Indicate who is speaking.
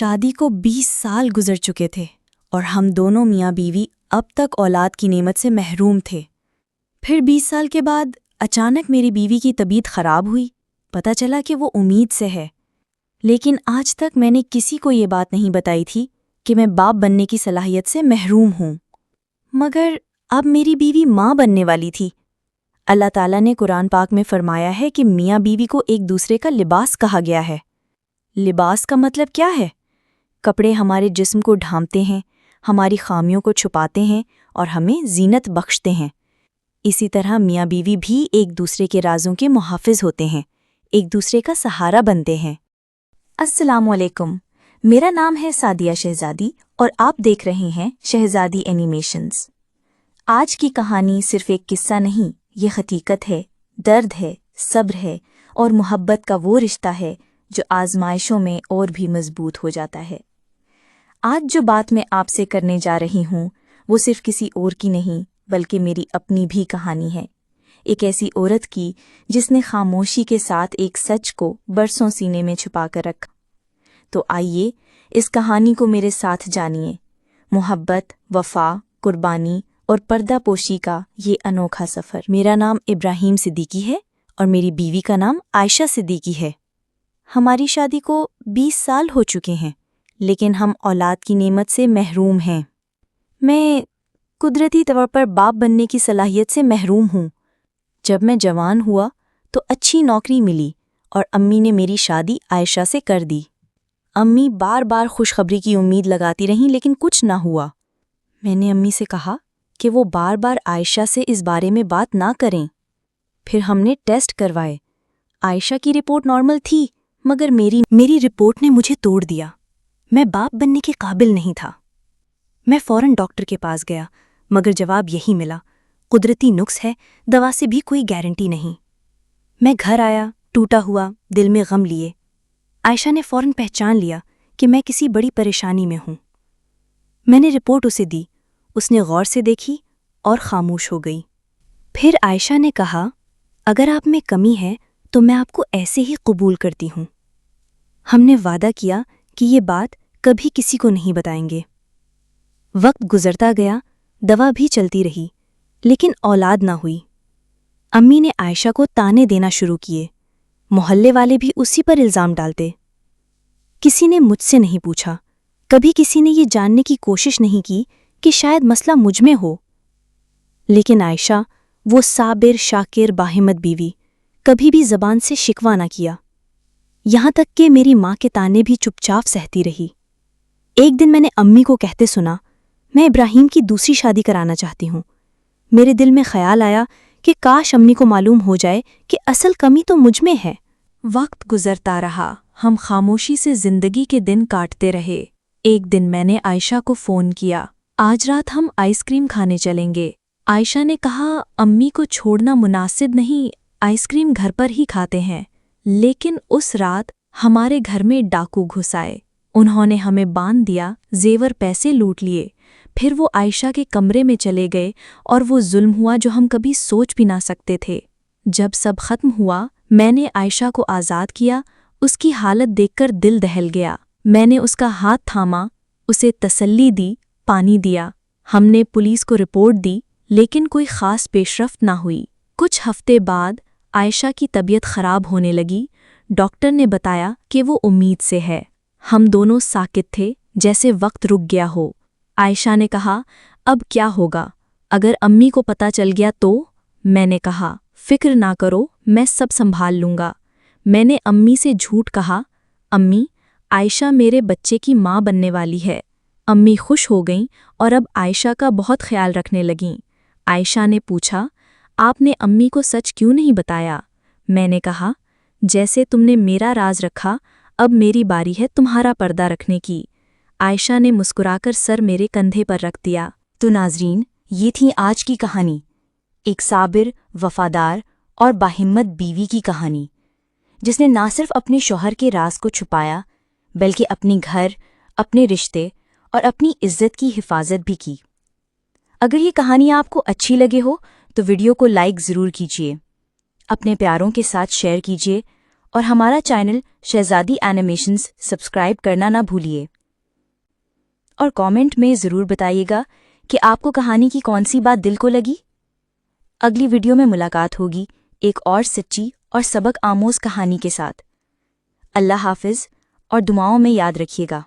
Speaker 1: شادی کو 20 سال گزر چکے تھے اور ہم دونوں میاں بیوی اب تک اولاد کی نعمت سے محروم تھے۔ پھر 20 سال کے بعد اچانک میری بیوی کی طبیعت خراب ہوئی۔ پتہ چلا کہ وہ امید سے ہے، لیکن آج تک میں نے کسی کو یہ بات نہیں بتائی تھی کہ میں باپ بننے کی صلاحیت سے محروم ہوں۔ مگر اب میری بیوی ماں بننے والی تھی۔ اللہ تعالیٰ نے قرآن پاک میں فرمایا ہے کہ میاں بیوی کو ایک دوسرے کا لباس کہا گیا ہے۔ لباس کا مطلب کیا ہے؟ کپڑے ہمارے جسم کو ڈھانپتے ہیں، ہماری خامیوں کو چھپاتے ہیں اور ہمیں زینت بخشتے ہیں۔ اسی طرح میاں بیوی بھی ایک دوسرے کے رازوں کے محافظ ہوتے ہیں، ایک دوسرے کا سہارا بنتے ہیں۔
Speaker 2: السلام علیکم، میرا نام ہے سعدیہ شہزادی اور آپ دیکھ رہے ہیں شہزادی اینیمیشنز۔ آج کی کہانی صرف ایک قصہ نہیں، یہ حقیقت ہے، درد ہے، صبر ہے اور محبت کا وہ رشتہ ہے جو آزمائشوں میں اور بھی مضبوط ہو جاتا ہے۔ آج جو بات میں آپ سے کرنے جا رہی ہوں وہ صرف کسی اور کی نہیں بلکہ میری اپنی بھی کہانی ہے، ایک ایسی عورت کی جس نے خاموشی کے ساتھ ایک سچ کو برسوں سینے میں چھپا کر رکھا۔ تو آئیے اس کہانی کو میرے ساتھ جانیے، محبت، وفا، قربانی اور پردہ پوشی کا یہ انوکھا سفر۔
Speaker 1: میرا نام ابراہیم صدیقی ہے اور میری بیوی کا نام عائشہ صدیقی ہے۔ ہماری شادی کو 20 سال ہو چکے ہیں، لیکن ہم اولاد کی نعمت سے محروم ہیں۔ میں قدرتی طور پر باپ بننے کی صلاحیت سے محروم ہوں۔ جب میں جوان ہوا تو اچھی نوکری ملی اور امی نے میری شادی عائشہ سے کر دی۔ امی بار بار خوشخبری کی امید لگاتی رہیں لیکن کچھ نہ ہوا۔ میں نے امی سے کہا کہ وہ بار بار عائشہ سے اس بارے میں بات نہ کریں۔ پھر ہم نے ٹیسٹ کروائے۔ عائشہ کی رپورٹ نارمل تھی، مگر میری رپورٹ نے مجھے توڑ دیا۔ میں باپ بننے کے قابل نہیں تھا۔ میں فوراً ڈاکٹر کے پاس گیا، مگر جواب یہی ملا، قدرتی نقص ہے، دوا سے بھی کوئی گارنٹی نہیں۔ میں گھر آیا، ٹوٹا ہوا، دل میں غم لیے۔ عائشہ نے فوراً پہچان لیا کہ میں کسی بڑی پریشانی میں ہوں۔ میں نے رپورٹ اسے دی، اس نے غور سے دیکھی اور خاموش ہو گئی۔ پھر عائشہ نے کہا، اگر آپ میں کمی ہے تو میں آپ کو ایسے ہی قبول کرتی ہوں۔ ہم نے وعدہ کیا کہ یہ بات کبھی کسی کو نہیں بتائیں گے۔ وقت گزرتا گیا، دوا بھی چلتی رہی، لیکن اولاد نہ ہوئی۔ امی نے عائشہ کو تانے دینا شروع کیے، محلے والے بھی اسی پر الزام ڈالتے۔ کسی نے مجھ سے نہیں پوچھا، کبھی کسی نے یہ جاننے کی کوشش نہیں کی کہ شاید مسئلہ مجھ میں ہو۔ لیکن عائشہ، وہ صابر، شاکر، باہمت بیوی، کبھی بھی زبان سے شکوہ نہ کیا، یہاں تک کہ میری ماں کے تانے بھی چپ چاپ سہتی رہی۔ ایک دن میں نے امی کو کہتے سنا، میں ابراہیم کی دوسری شادی کرانا چاہتی ہوں۔ میرے دل میں خیال آیا کہ کاش امی کو معلوم ہو جائے کہ اصل کمی تو مجھ میں ہے۔
Speaker 2: وقت گزرتا رہا، ہم خاموشی سے زندگی کے دن کاٹتے رہے۔ ایک دن میں نے عائشہ کو فون کیا، آج رات ہم آئس کریم کھانے چلیں گے۔ عائشہ نے کہا، امی کو چھوڑنا مناسب نہیں، آئس کریم گھر پر ہی کھاتے ہیں۔ لیکن اس رات ہمارے گھر میں ڈاکو گھس آئے۔ انہوں نے ہمیں باندھ دیا، زیور پیسے لوٹ لیے۔ پھر وہ عائشہ کے کمرے میں چلے گئے اور وہ ظلم ہوا جو ہم کبھی سوچ بھی نہ سکتے تھے۔ جب سب ختم ہوا، میں نے عائشہ کو آزاد کیا۔ اس کی حالت دیکھ کر دل دہل گیا۔ میں نے اس کا ہاتھ تھاما، اسے تسلی دی، پانی دیا۔ ہم نے پولیس کو رپورٹ دی، لیکن کوئی خاص پیش رفت نہ ہوئی۔ کچھ ہفتے بعد عائشہ کی طبیعت خراب ہونے لگی۔ ڈاکٹر نے بتایا کہ وہ امید سے ہے۔ ہم دونوں ساکت تھے، جیسے وقت رک گیا ہو۔ عائشہ نے کہا، اب کیا ہوگا؟ اگر امی کو پتہ چل گیا تو؟ میں نے کہا، فکر نہ کرو، میں سب سنبھال لوں گا۔ میں نے امی سے جھوٹ کہا، امی، عائشہ میرے بچے کی ماں بننے والی ہے۔ امی خوش ہو گئیں اور اب عائشہ کا بہت خیال رکھنے لگیں۔ عائشہ نے پوچھا، آپ نے امی کو سچ کیوں نہیں بتایا؟ میں نے کہا، جیسے تم نے میرا راز رکھا، اب میری باری ہے تمہارا پردہ رکھنے کی۔ عائشہ نے مسکرا کر سر میرے کندھے پر رکھ دیا۔
Speaker 1: تو ناظرین، یہ تھی آج کی کہانی، ایک صابر، وفادار اور باہمت بیوی کی کہانی، جس نے نہ صرف اپنے شوہر کے راز کو چھپایا بلکہ اپنے گھر، اپنے رشتے اور اپنی عزت کی حفاظت بھی کی۔ اگر یہ کہانی آپ کو اچھی لگے ہو تو ویڈیو کو لائک ضرور کیجیے، اپنے پیاروں کے ساتھ شیئر کیجیے اور ہمارا چینل شہزادی اینیمیشنز سبسکرائب کرنا نہ بھولیے، اور کامنٹ میں ضرور بتائیے گا کہ آپ کو کہانی کی کون سی بات دل کو لگی۔ اگلی ویڈیو میں ملاقات ہوگی ایک اور سچی اور سبق آموز کہانی کے ساتھ۔ اللہ حافظ، اور دعاؤں میں یاد رکھیے گا۔